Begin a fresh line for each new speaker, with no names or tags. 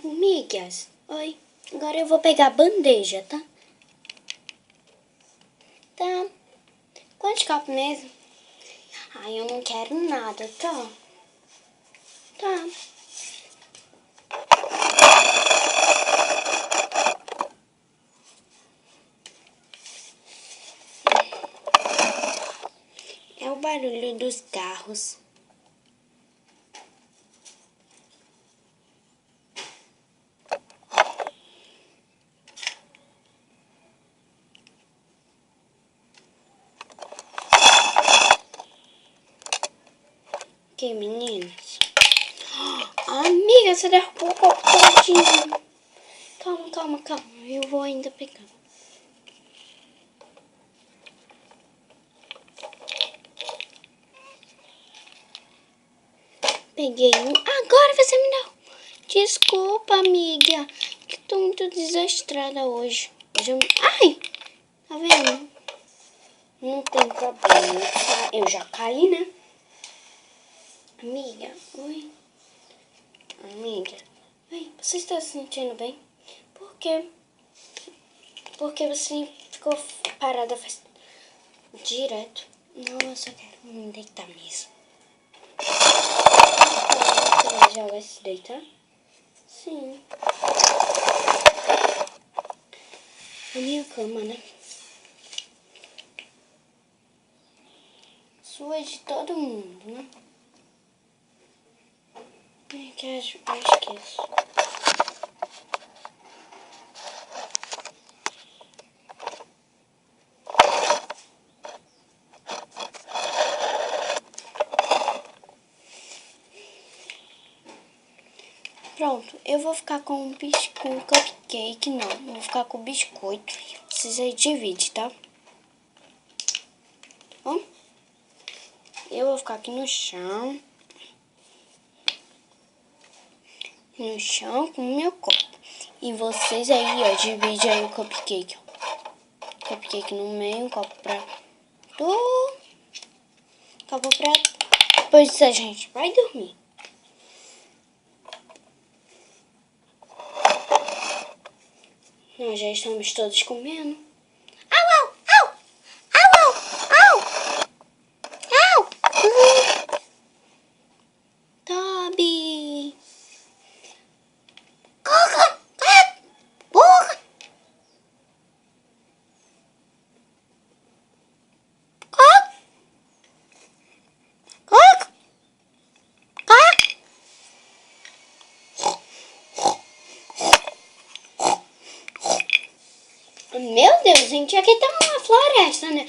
Amigas, oi. Agora eu vou pegar a bandeja, tá? Tá. Quantos copos mesmo? Ai, eu não quero nada, tá? Tá. É o barulho dos carros. Que meninas? Amiga, você derrubou o copo todinho. Calma. Eu vou ainda pegar. Peguei um. Agora você me deu. Desculpa, amiga. Que tô muito desastrada hoje. Ai! Tá vendo? Não tem problema. Eu já caí, né? Amiga, oi. Amiga, oi. Você está se sentindo bem? Por quê? Porque você ficou parada faz direto. Nossa, eu quero me deitar mesmo. Você já vai se deitar? Sim. A minha cama, né? Sua de todo mundo, né? É que eu esqueço. Pronto, eu vou ficar com com cupcake, não. Eu vou ficar com biscoito. Vocês aí dividem, tá? Bom, eu vou ficar aqui no chão. No chão com o meu copo. E vocês aí, ó, dividem aí o cupcake. Cupcake no meio, um copo pra tu. Copo pra tu. Depois a gente vai dormir. Nós já estamos todos comendo. Au, au, au! Au, au, au! Au! Toby! Coca! Boca! Coca! Coca! Coca! Meu Deus, gente, aqui tá uma floresta, né?